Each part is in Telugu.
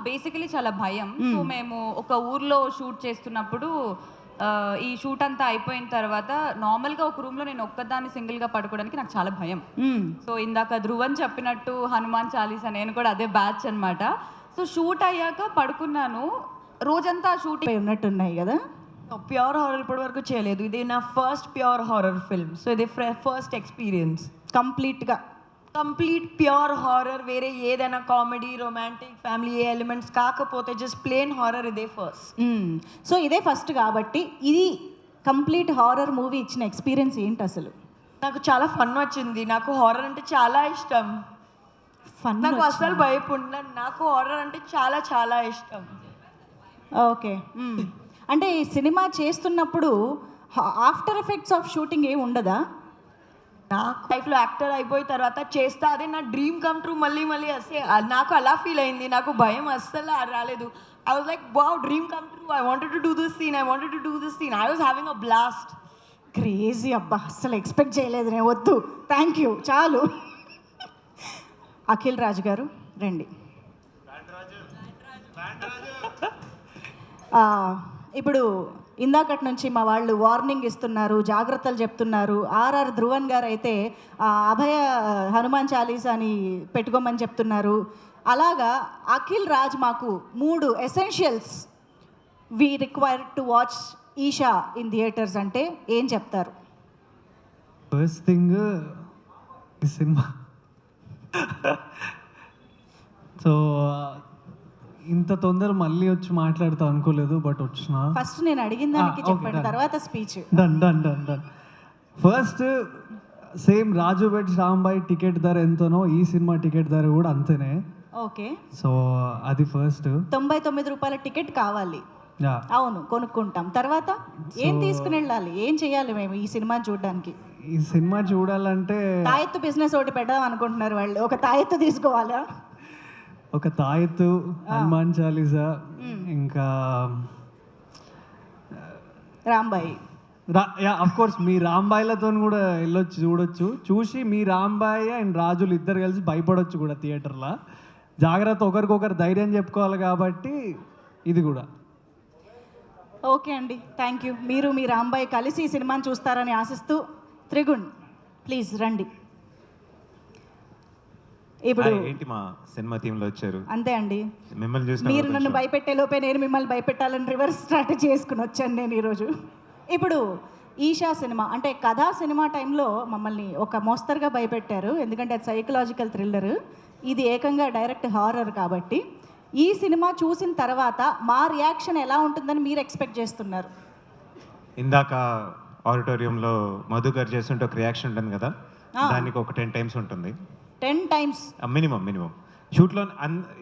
బేసికలీ చాలా భయం. సో మేము ఒక ఊర్లో షూట్ చేస్తున్నప్పుడు ఈ షూట్ అంతా అయిపోయిన తర్వాత నార్మల్గా ఒక రూమ్లో నేను ఒక్కదాన్ని సింగిల్గా పడుకోవడానికి నాకు చాలా భయం. సో ఇందాక ధ్రువన్ చెప్పినట్టు హనుమాన్ చాలీసా నేను కూడా అదే బ్యాచ్ అనమాట. సో షూట్ అయ్యాక పడుకున్నాను, రోజంతా షూటింగ్ ఉన్నట్టున్నాయి కదా. ప్యూర్ హారర్ ఇప్పటి వరకు చేయలేదు, ఇది నా first pure horror film. So ఇది first experience complete pure horror. వేరే ఏదైనా కామెడీ, రొమాంటిక్, ఫ్యామిలీ ఏ ఎలిమెంట్స్ కాకపోతే జస్ట్ ప్లేన్ హారర్ ఇదే ఫస్ట్. సో ఇదే ఫస్ట్ కాబట్టి ఇది కంప్లీట్ హారర్ మూవీ ఇచ్చిన ఎక్స్పీరియన్స్ ఏంటి అసలు? నాకు చాలా ఫన్ వచ్చింది. నాకు హారర్ అంటే చాలా ఇష్టం. నాకు అసలు భయపడిన, నాకు హారర్ అంటే చాలా చాలా ఇష్టం. ఓకే, అంటే ఈ సినిమా చేస్తున్నప్పుడు ఆఫ్టర్ ఎఫెక్ట్స్ ఆఫ్ షూటింగ్ ఏమి ఉండదా? నాకు లైఫ్లో యాక్టర్ అయిపోయిన తర్వాత చేస్తా, అదే నా డ్రీమ్ కమ్ ట్రూ. మళ్ళీ నాకు అలా ఫీల్ అయింది. నాకు భయం అస్సలు రాలేదు. I was like wow, dream come true. I wanted to do this scene, I was having a blast. Crazy అబ్బా, అస్సలు ఎక్స్పెక్ట్ చేయలేదు నేను. వద్దు, థ్యాంక్ యూ, చాలు. అఖిల్ రాజు గారు రండి. ఇప్పుడు ఇందాకటి నుంచి మా వాళ్ళు వార్నింగ్ ఇస్తున్నారు, జాగ్రత్తలు చెప్తున్నారు. ఆర్ఆర్ ధ్రువన్ గారు అయితే అభయ హనుమాన్ చాలీసాని పెట్టుకోమని చెప్తున్నారు. అలాగా అఖిల్ రాజ్ మాకు 3 essentials we require to watch Eesha in theatres అంటే ఏం చెప్తారు? ఫస్ట్ థింగ్ ఈ సినిమా సో ఇంత తొందర మళ్ళీ వచ్చి మాట్లాడుతా అనుకోలేదు, బట్ వచ్చిన. ఫస్ట్ నేను అడిగిన దానికి చెప్పండి, తర్వాత speech. Done done done done. First same Raju weds Rambai ticket ధర ఎంతనో ఈ సినిమా టికెట్ ధర కూడా అంతేనే. ఓకే, సో అది ఫస్ట్. 99 రూపాయల టికెట్ కావాలి. అవును, కొనుక్కుంటాం. తర్వాత ఏం తీసుకుని వెళ్ళాలి, ఏం చేయాలి మేము ఈ సినిమా చూడడానికి? ఈ సినిమా చూడాలంటే తాయెత్తు బిజినెస్ ఒకటి పెడదాం అనుకుంటున్నారు వాళ్ళు. ఒక తాయెత్తు తీసుకోవాలా? ఒక తాయెత్తు, హనుమాన్ చాలీసా, ఇంకా రాంబాయి. అఫ్ కోర్స్ మీ రాంబాయిలతో కూడా వెళ్ళొచ్చు, చూడొచ్చు. చూసి మీ రాంబాయి అండ్ రాజులు ఇద్దరు కలిసి భయపడొచ్చు కూడా థియేటర్లో. జాగ్రత్త, ఒకరికొకరు ధైర్యం చెప్పుకోవాలి కాబట్టి ఇది కూడా. ఓకే అండి, థ్యాంక్ యూ. మీరు మీ రాంబాయి కలిసి ఈ సినిమాని చూస్తారని ఆశిస్తూ త్రిగుణ్ ప్లీజ్ రండి. ఇప్పుడు ఏంటి మా సినిమా థీమ్లో వచ్చారు? అంతే అండి, మిమ్మల్ని చూసి మీరు నన్ను భయపెట్టే లోపే నేను మిమ్మల్ని భయపెట్టాలని రివర్స్ స్ట్రాటజీ చేసుకుని వచ్చాను నేను ఈరోజు. ఇప్పుడు ఈషా సినిమా అంటే కథా సినిమా టైంలో మమ్మల్ని ఒక మోస్తరుగా భయపెట్టారు, ఎందుకంటే అది సైకలాజికల్ థ్రిల్లర్. ఇది ఏకంగా డైరెక్ట్ హారర్ కాబట్టి ఈ సినిమా చూసిన తర్వాత మా రియాక్షన్ ఎలా ఉంటుందని మీరు ఎక్స్పెక్ట్ చేస్తున్నారు? ఇందాక ఆడిటోరియంలో మధు గారు చేస్తుంటే ఒక రియాక్షన్ ఉంటుంది కదా, దానికి ఒక 10 టైమ్స్ ఉంటుంది. 10 టైమ్స్ మినిమం. షూట్లో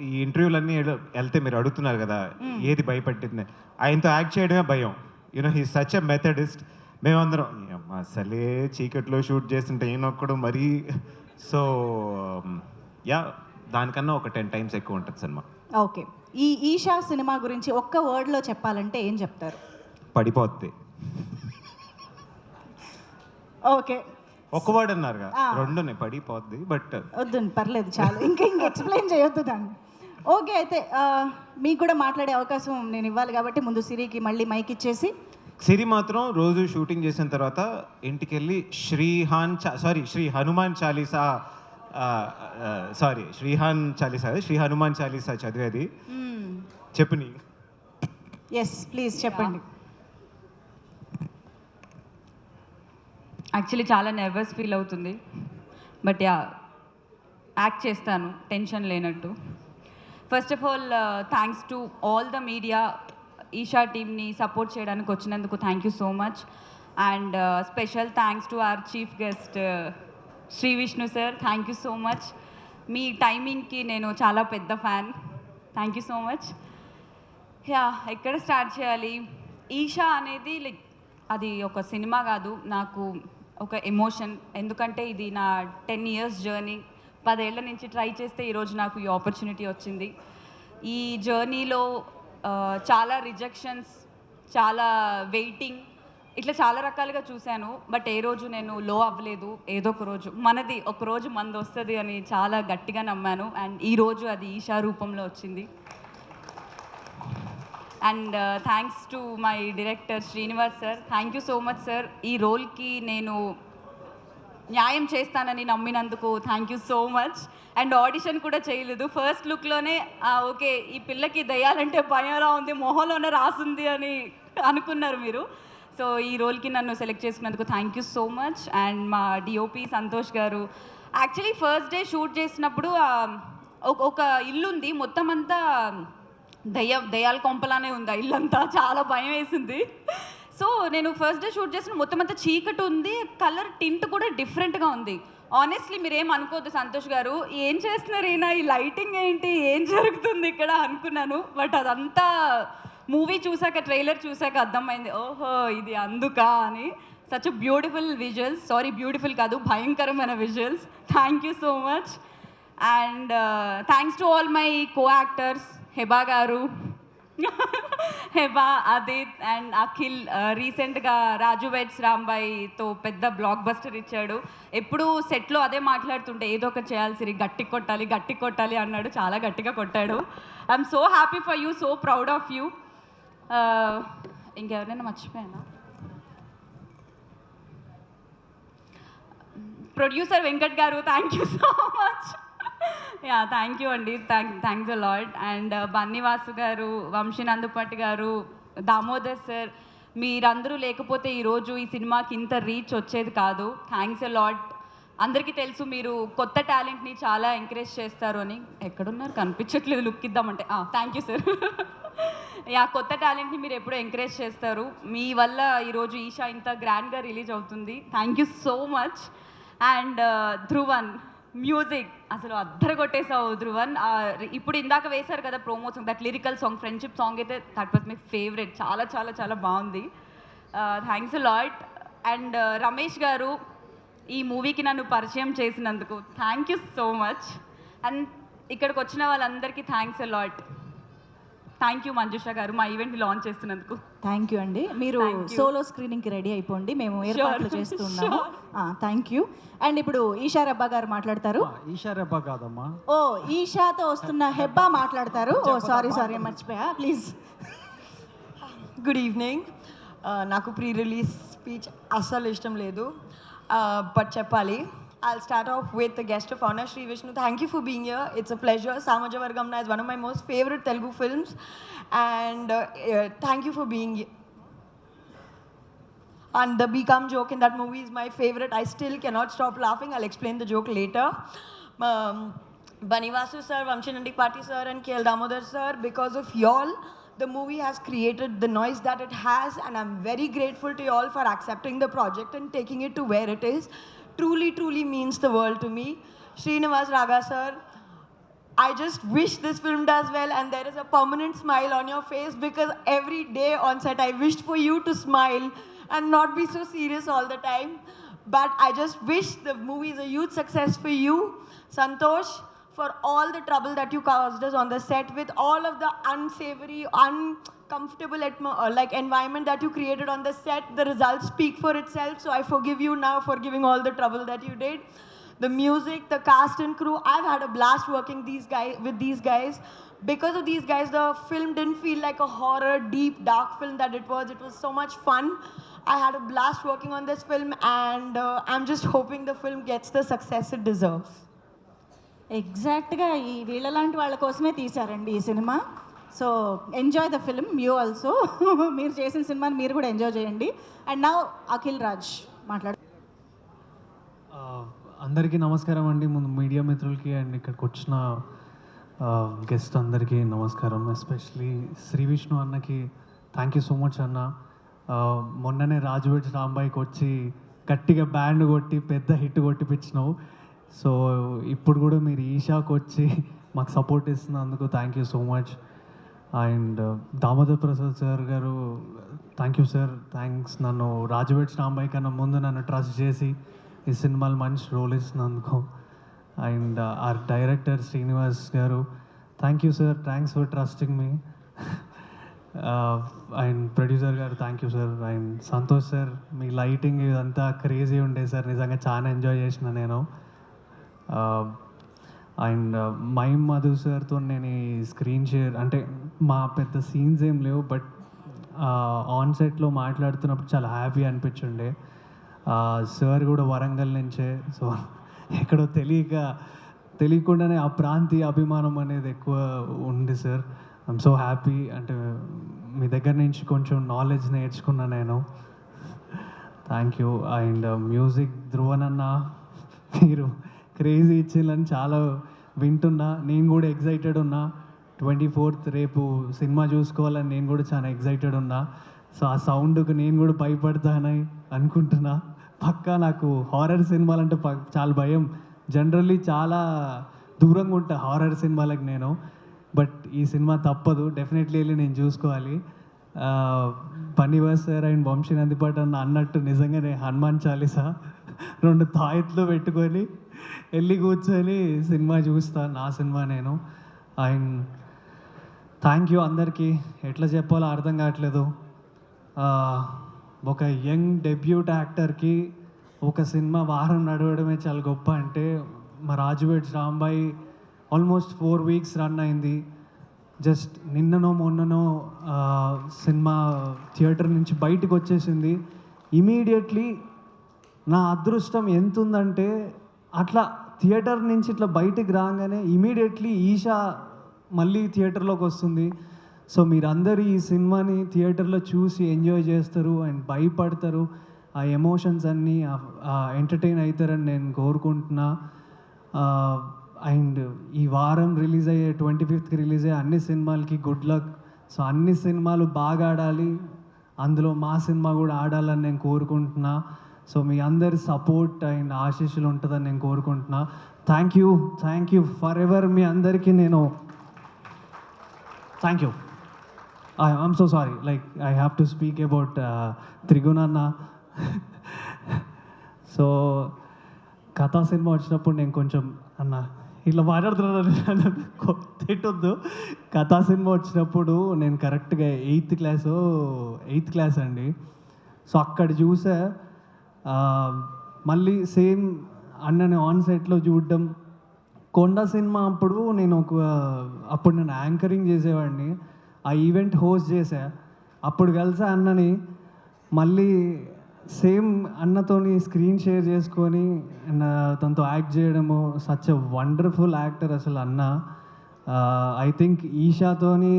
ఈ ఇంటర్వ్యూలన్నీ వెళ్తే మీరు అడుగుతున్నారు కదా ఏది భయపట్టింది, ఆయనతో యాక్ట్ చేయడమే భయం. You know he such a Methodist. మేమందరం అసలే చీకట్లో షూట్ చేస్తుంటే ఈయనొక్కడు మరీ. సో దానికన్నా ఒక 10 టైమ్స్ ఎక్కువ ఉంటుంది సినిమా. ఓకే, ఈ ఈషా సినిమా గురించి ఒక్క వర్డ్లో చెప్పాలంటే ఏం చెప్తారు? పడిపోద్ది. ఓకే, ఒక వర్డ్ అన్నారు కదా, 2 పడిపోద్ది. బట్ వద్దు, పర్లేదు, చాలు. ఇంకా ఎక్స్ప్లెయిన్ చేయొద్దు దాన్ని. ఓకే, అయితే మీకు కూడా మాట్లాడే అవకాశం నేను ఇవ్వాలి కాబట్టి ముందు సిరికి మళ్ళీ మైక్ ఇచ్చేసి. సిరి మాత్రం రోజు షూటింగ్ చేసిన తర్వాత ఇంటికి వెళ్ళి శ్రీ హనుమాన్ చాలీసా శ్రీ హనుమాన్ చాలీసా చదివేది. చెప్పు నీ. ఎస్ ప్లీజ్ చెప్పండి. యాక్చువల్లీ చాలా నర్వస్ ఫీల్ అవుతుంది, బట్ యాక్ట్ చేస్తాను టెన్షన్ లేనట్టు. First of all thanks to all the media, Eesha టీమ్ని సపోర్ట్ చేయడానికి వచ్చినందుకు thank you so much. And special thanks to our chief guest Shri Vishnu sir, thank you so much. మీ టైమింగ్కి నేను చాలా పెద్ద fan, thank you so much. ఎక్కడ స్టార్ట్ చేయాలి? ఈషా అనేది లైక్ అది ఒక సినిమా కాదు, నాకు ఒక ఎమోషన్. ఎందుకంటే ఇది నా 10 years జర్నీ. 10 ఏళ్ల నుంచి ట్రై చేస్తే ఈరోజు నాకు ఈ ఆపర్చునిటీ వచ్చింది. ఈ జర్నీలో చాలా రిజెక్షన్స్, చాలా వెయిటింగ్, ఇట్లా చాలా రకాలుగా చూశాను. బట్ ఏ రోజు నేను లో అవ్వలేదు. ఏదో ఒక రోజు ఒక రోజు మంది వస్తుంది అని చాలా గట్టిగా నమ్మాను. అండ్ ఈరోజు అది ఈషా రూపంలో వచ్చింది. And thanks to my director Srinivas sir. Thank you so much sir. ఈ రోల్కి నేను న్యాయం చేస్తానని నమ్మినందుకు thank you so much. And audition కూడా చేయలేదు, ఫస్ట్ లుక్లోనే ఓకే ఈ పిల్లకి దయ్యాలంటే భయంలా ఉంది, మొహంలోనే రాసుంది అని అనుకున్నారు మీరు. సో ఈ రోల్కి నన్ను సెలెక్ట్ చేసుకున్నందుకు thank you so much. And మా డిఓపి సంతోష్ గారు, యాక్చువల్లీ ఫస్ట్ డే షూట్ చేసినప్పుడు ఒక ఇల్లు ఉంది, మొత్తం అంతా దయ్యాల కొంపలానే ఉంది ఆ ఇల్లంతా, చాలా భయం వేసింది. సో నేను ఫస్ట్ డే షూట్ చేసిన మొత్తం అంతా చీకటి ఉంది, కలర్ టింట్ కూడా డిఫరెంట్గా ఉంది. ఆనెస్ట్లీ మీరేం అనుకోవద్దు సంతోష్ గారు, ఏం చేస్తున్నారు ఈయన, ఈ లైటింగ్ ఏంటి, ఏం జరుగుతుంది ఇక్కడ అనుకున్నాను. బట్ అదంతా మూవీ చూసాక, ట్రైలర్ చూసాక అర్థమైంది, ఓహో ఇది అందుకా అని. Such beautiful visuals, sorry beautiful కాదు భయంకరమైన visuals. Thank you so much. And thanks to all my co actors, Heba గారు, హెబా, ఆదిత్ అండ్ అఖిల్. రీసెంట్గా రాజు వెడ్స్ రాంబాయితో పెద్ద బ్లాక్ బస్టర్ ఇచ్చాడు. ఎప్పుడు సెట్లో అదే మాట్లాడుతుంటే ఏదో ఒకటి చేయాల్సి, గట్టి కొట్టాలి గట్టి కొట్టాలి అన్నాడు, చాలా గట్టిగా కొట్టాడు. I'm so happy for you, so proud of you. ఇంకెవరైనా మర్చిపోయానా? Producer Venkat garu, thank you so much. Yeah thank you అండి, thanks a lot. And Bunny Vasu garu, Vamsi Nandipati గారు, దామోదర్ సార్, మీరందరూ లేకపోతే ఈరోజు ఈ సినిమాకి ఇంత రీచ్ వచ్చేది కాదు. Thanks a lot. అందరికీ తెలుసు మీరు కొత్త టాలెంట్ని చాలా ఎంకరేజ్ చేస్తారు అని. ఎక్కడున్నారు కనిపించట్లేదు, లుక్ ఇద్దామంటే. Thank you sir. యా కొత్త టాలెంట్ని మీరు ఎప్పుడూ ఎంకరేజ్ చేస్తారు, మీ వల్ల ఈరోజు ఈషా ఇంత గ్రాండ్గా రిలీజ్ అవుతుంది. Thank you so much. And Dhruvan music అసలు అద్దరు కొట్టేసావు ధ్రువన్. ఇప్పుడు ఇందాక వేశారు కదా promo song, that lyrical song, friendship song అయితే దట్ వాజ్ మై ఫేవరెట్, చాలా చాలా చాలా బాగుంది. Thanks a lot. And Ramesh గారు ఈ మూవీకి నన్ను పరిచయం చేసినందుకు thank you so much. And ఇక్కడికి వచ్చిన వాళ్ళందరికీ thanks a lot. Thank you Manjusha గారు, మా ఈవెంట్ని లాంచ్ చేస్తున్నందుకు. థ్యాంక్ యూ అండి. మీరు సోలో స్క్రీనింగ్కి రెడీ అయిపోండి, మేము ఏర్పాట్లు చేస్తున్నాము. Thank you. అండ్ ఇప్పుడు ఈషా రెబ్బా గారు మాట్లాడతారు. ఈషా రెబ్బా కాదమ్మా, ఓ ఈషాతో వస్తున్న హెబ్బా మాట్లాడతారు. ఓ సారీ మర్చిపోయా, ప్లీజ్. Good evening. నాకు ప్రీ రిలీజ్ స్పీచ్ అస్సలు ఇష్టం లేదు, బట్ చెప్పాలి. I'll start off with the guest of honor, Sri Vishnu. Thank you for being here. It's a pleasure. Samajavargamna is one of my most favorite Telugu films, and thank you for being here. And the Become joke in that movie is my favorite. I still cannot stop laughing. I'll explain the joke later. Banivasu sir, Vamshinandi Pati sir, and KL Damodar sir, because of y'all, the movie has created the noise that it has, and I'm very grateful to y'all for accepting the project and taking it to where it is. Truly means the world to me. Srinivas Raga sir, I just wish this film does well and there is a permanent smile on your face, because every day on set I wished for you to smile and not be so serious all the time. But I just wish the movie is a huge success for you. Santosh, for all the trouble that you caused us on the set with all of the unsavory, uncomfortable environment that you created on the set. The results speak for itself, so I forgive you now for giving all the trouble that you did. The music, the cast and crew, I've had a blast working with these guys. Because of these guys, the film didn't feel like a horror, deep, dark film that it was. It was so much fun. I had a blast working on this film, and I'm just hoping the film gets the success it deserves. ఎగ్జాక్ట్గా ఈ వీళ్ళలాంటి వాళ్ళ కోసమే తీశారండి ఈ cinema. So enjoy the film, you also. మీరు చేసిన సినిమాని మీరు కూడా ఎంజాయ్ చేయండి. అండ్ నౌ అఖిల్ రాజ్ మాట్లాడు. అందరికీ నమస్కారం అండి. ముందు మీడియా మిత్రులకి అండ్ ఇక్కడికి వచ్చిన గెస్ట్ అందరికీ నమస్కారం. ఎస్పెషలీ శ్రీ విష్ణు అన్నకి థ్యాంక్ యూ సో మచ్ అన్న. మొన్ననే రాజువేడ్స్ రాంబాయికి వచ్చి గట్టిగా బ్యాండ్ కొట్టి పెద్ద హిట్ కొట్టిపించినావు. సో ఇప్పుడు కూడా మీరు ఈషాకు వచ్చి మాకు సపోర్ట్ ఇస్తున్నందుకు thank you so much. And Damodar Prasad sir garu thank you sir, thanks. నన్ను రాజువేడ్స్ రాంబాయి కన్నా ముందు నన్ను ట్రస్ట్ చేసి ఈ సినిమాలు మంచి రోల్ ఇస్తున్నందుకు. And our director Srinivas garu thank you sir, thanks for trusting me. And producer garu thank you sir. And Santosh sir, మీ లైటింగ్ ఇదంతా క్రేజీ ఉండే సార్, నిజంగా చాలా ఎంజాయ్ చేసిన నేను. అండ్ మైమ్ మధు సార్తో నేను ఈ స్క్రీన్ షేర్ అంటే మా పెద్ద సీన్స్ ఏం లేవు, బట్ ఆన్ సెట్లో మాట్లాడుతున్నప్పుడు చాలా హ్యాపీ అనిపించుండే. సార్ కూడా వరంగల్ నుంచే, సో ఎక్కడో తెలియకుండానే ఆ ప్రాంతీయ అభిమానం అనేది ఎక్కువ ఉంది సార్. I'm so happy. అంటే మీ దగ్గర నుంచి కొంచెం నాలెడ్జ్ నేర్చుకున్నా నేను. Thank you. And music Dhruvan అన్న, మీరు క్రేజీ ఇచ్చిందని చాలా వింటున్నా. నేను కూడా ఎగ్జైటెడ్ ఉన్నా. 24th రేపు సినిమా చూసుకోవాలని నేను కూడా చాలా ఎగ్జైటెడ్ ఉన్నా. సో ఆ సౌండ్కి నేను కూడా భయపడతానని అనుకుంటున్నా. పక్కా నాకు హారర్ సినిమాలంటే చాలా భయం. జనరల్లీ చాలా దూరంగా ఉంటా హారర్ సినిమాలకు నేను. బట్ ఈ సినిమా తప్పదు, డెఫినెట్లీ వెళ్ళి నేను చూసుకోవాలి. పన్నివాస్ సార్ అండ్ వంశీ నందిపాటి అన్నట్టు నిజంగానే హనుమాన్ చాలీసా 2 తాయెత్తులు పెట్టుకొని వెళ్ళి కూర్చొని సినిమా చూస్తా, నా సినిమా నేను. అండ్ థ్యాంక్ యూ అందరికీ. ఎట్లా చెప్పాలో అర్థం కావట్లేదు. ఒక యంగ్ డెబ్యూట్ యాక్టర్కి ఒక సినిమా వారం నడవడమే చాలా గొప్ప. అంటే మా Raju weds Rambai almost 4 weeks run అయింది. జస్ట్ నిన్ననో మొన్ననో సినిమా థియేటర్ నుంచి బయటకు వచ్చేసింది. ఇమీడియట్లీ నా అదృష్టం ఎంత ఉందంటే, అట్లా థియేటర్ నుంచి ఇట్లా బయటికి రాగానే ఇమీడియట్లీ ఈషా మళ్ళీ థియేటర్లోకి వస్తుంది. సో మీరందరూ ఈ సినిమాని థియేటర్లో చూసి ఎంజాయ్ చేస్తారు అండ్ భయపడతారు. ఆ ఎమోషన్స్ అన్నీ ఎంటర్టైన్ అవుతారని నేను కోరుకుంటున్నా. అండ్ ఈ వారం రిలీజ్ అయ్యే 25th రిలీజ్ అయ్యే అన్ని సినిమాలకి గుడ్ లక్. సో అన్ని సినిమాలు బాగా ఆడాలి, అందులో మా సినిమా కూడా ఆడాలని నేను కోరుకుంటున్నా. సో మీ అందరి సపోర్ట్ అండ్ ఆశీస్సులు ఉంటుందని నేను కోరుకుంటున్నా. Thank you for ever. మీ అందరికీ నేను thank you. I'm so sorry, like I have to speak about Trigun అన్న. సో కథా సినిమా వచ్చినప్పుడు నేను కొంచెం అన్న ఇట్లా మాట్లాడుతున్నాను, తిట్టొద్దు. కథా సినిమా వచ్చినప్పుడు నేను కరెక్ట్గా 8th క్లాస్ అండి. సో అక్కడ చూసా. మళ్ళీ సేమ్ అన్నని ఆన్ సెట్లో చూడడం. కొండ సినిమా అప్పుడు నేను యాంకరింగ్ చేసేవాడిని. ఆ ఈవెంట్ హోస్ట్ చేశా. అప్పుడు కలిసా అన్నని. మళ్ళీ సేమ్ అన్నతోని స్క్రీన్ షేర్ చేసుకొని తనతో యాక్ట్ చేయడము. సచ్ ఎ వండర్ఫుల్ యాక్టర్ అసలు అన్న. ఐ థింక్ ఈషాతోని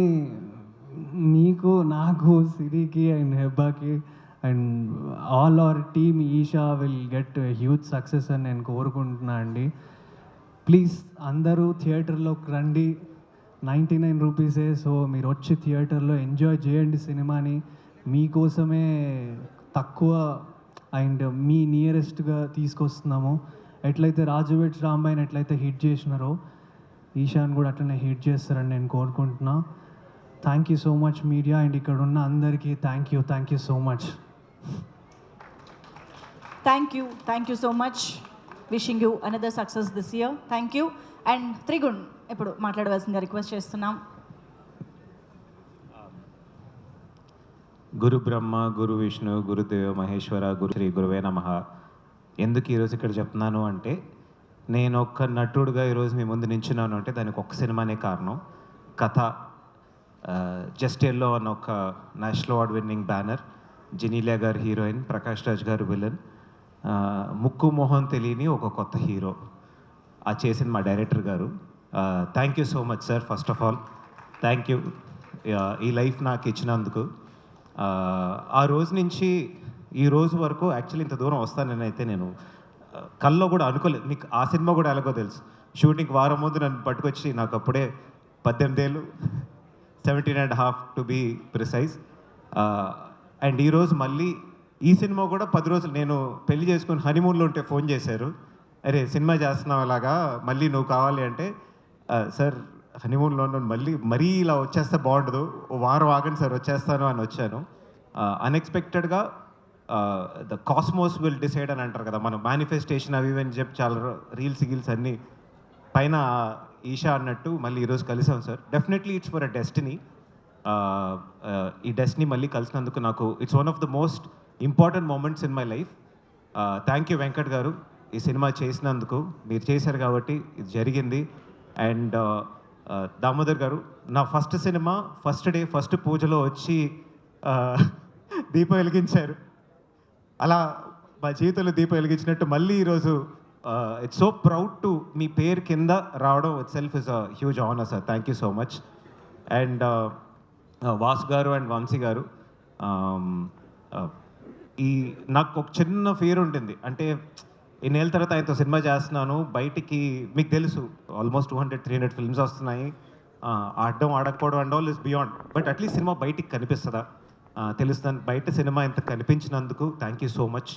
మీకు, నాకు, సిరికి అండ్ హెబ్బాకి and all our team Eesha will get huge success అని నేను కోరుకుంటున్నా అండి. ప్లీజ్ అందరూ థియేటర్లోకి రండి. 99 రూపీసే. సో మీరు వచ్చి థియేటర్లో ఎంజాయ్ చేయండి సినిమాని. మీకోసమే తక్కువ అండ్ మీ నియరెస్ట్గా తీసుకొస్తున్నాము. ఎట్లయితే రాజువేడ్స్ రాంబాయిని ఎట్లయితే హిట్ చేసినారో ఈషాన్ కూడా అట్లనే హిట్ చేస్తారని నేను కోరుకుంటున్నా. Thank you so much media and ఇక్కడ ఉన్న అందరికీ thank you so much. Thank you so much. Wishing you another success this year. Thank you. And Trigun ఇప్పుడు మాట్లాడవలసిందిగా రిక్వెస్ట్ చేస్తున్నాం. గురు బ్రహ్మ, గురు విష్ణు, గురుదేవ మహేశ్వర, గురు శ్రీ గురువే నమః. ఎందుకు ఈరోజు ఇక్కడ చెప్తున్నాను అంటే, నేను ఒక నటుడుగా ఈరోజు మీ ముందు నించున్నాను అంటే దానికి ఒక సినిమానే కారణం. కథ, జస్ట్ ఎల్లో అన్న ఒక national award winning banner, Genelia గారు హీరోయిన్, ప్రకాష్ రాజ్ గారు విలన్, ముక్కు మొహం తెలియని ఒక కొత్త హీరో. ఆ చేసిన మా డైరెక్టర్ గారు. Thank you so much sir. First of all thank you ఈ లైఫ్ నాకు ఇచ్చినందుకు. ఆ రోజు నుంచి ఈ రోజు వరకు యాక్చువల్లీ ఇంత దూరం వస్తానని అయితే నేను కల్లో కూడా అనుకోలేదు. మీకు ఆ సినిమా కూడా ఎలాగో తెలుసు. షూటింగ్ వారం ముందు నన్ను పట్టుకొచ్చి, నాకు అప్పుడే 18 ఏళ్ళు, 17.5 టు బీ ప్రిసైజ్. అండ్ ఈరోజు మళ్ళీ ఈ సినిమా కూడా 10 రోజులు నేను పెళ్లి చేసుకుని హనీమూన్లో ఉంటే ఫోన్ చేశారు. అరే సినిమా చేస్తున్నావు అలాగా, మళ్ళీ నువ్వు కావాలి అంటే, సార్ హనీమూన్లో మరీ ఇలా వచ్చేస్తే బాగుండదు, ఓ వారం ఆగండి సార్ వచ్చేస్తాను అని వచ్చాను. అన్ఎక్స్పెక్టెడ్గా ద కాస్మోస్ విల్ డిసైడ్ అని అంటారు కదా, మనం మేనిఫెస్టేషన్ అవి ఇవి అని చెప్పి చాలా రీల్స్ అన్నీ పైన ఈషా అన్నట్టు మళ్ళీ ఈరోజు కలిసాం sir. Definitely it's for a destiny. ఈ డెస్టినీ మళ్ళీ కలిసినందుకు నాకు it's one of the most important moments in my life. Thank you Venkat garu, ఈ సినిమా చేసినందుకు. మీరు చేశారు కాబట్టి ఇది జరిగింది. అండ్ దామోదర్ గారు, నా first cinema first day first పూజలో వచ్చి దీపం వెలిగించారు. అలా మా జీవితంలో దీపం వెలిగించినట్టు మళ్ళీ ఈరోజు it's so proud to me పేరు కింద రావడం it self is a huge honour sir. Thank you so much. And Vasu గారు అండ్ వంశీ గారు, ఈ నాకు ఒక చిన్న ఫియర్ ఉంటుంది. అంటే ఇన్నేళ్ళ తర్వాత ఆయనతో సినిమా చేస్తున్నాను, బయటికి మీకు తెలుసు ఆల్మోస్ట్ 200-300 ఫిల్మ్స్ వస్తున్నాయి, ఆడడం ఆడకపోవడం and all is beyond. But at least సినిమా బయటికి కనిపిస్తుందా తెలుస్తుంది. బయట సినిమా ఎంత కనిపించినందుకు థ్యాంక్ యూ సో మచ్.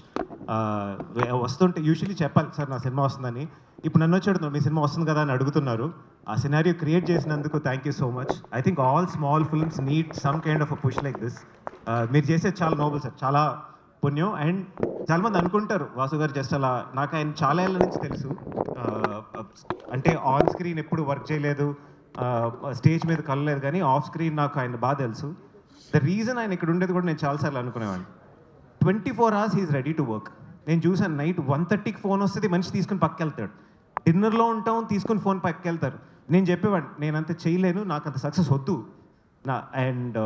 వస్తుంటే యూజువల్లీ చెప్పాలి సార్ నా సినిమా వస్తుందని, ఇప్పుడు నన్ను వచ్చి అడుగుతున్నారు మీ సినిమా వస్తుంది కదా అని అడుగుతున్నారు. ఆ సినారియో క్రియేట్ చేసినందుకు thank you so much. I think all small films need some kind of a push like this. మీరు చేసేది చాలా నోబుల్ సార్, చాలా పుణ్యం. అండ్ చాలామంది అనుకుంటారు వాసు గారు జస్ట్ అలా, నాకు ఆయన చాలా ఏళ్ళ నుంచి తెలుసు. అంటే ఆన్ స్క్రీన్ ఎప్పుడు వర్క్ చేయలేదు, స్టేజ్ మీద కలలేదు, కానీ ఆఫ్ స్క్రీన్ నాకు ఆయన బాగా తెలుసు. ద రీజన్ ఆయన ఇక్కడ ఉండేది కూడా నేను చాలాసార్లు అనుకునేవాడిని. 24 hours he's ready to work. నేను చూసాను నైట్ 1:30కి ఫోన్ వస్తుంది, మనిషి తీసుకుని పక్కకి వెళ్తాడు. డిన్నర్లో ఉంటాం, తీసుకుని ఫోన్ పక్కకి వెళ్తారు. నేను చెప్పేవాడిని నేను అంత చేయలేను, నాకు అంత సక్సెస్ వద్దు నా. And